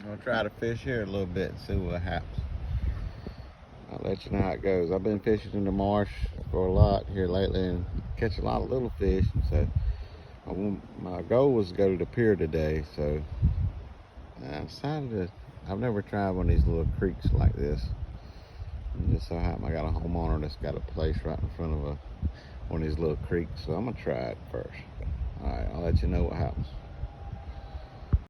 gonna try to fish here a little bit and see what happens. I'll let you know how it goes. I've been fishing in the marsh for a lot here lately and catch a lot of little fish. So my goal was to go to the pier today. So I decided to. I've never tried one of these little creeks like this. And just so happen I got a homeowner that's got a place right in front of one of these little creeks. So I'm gonna try it first. All right, I'll let you know what happens.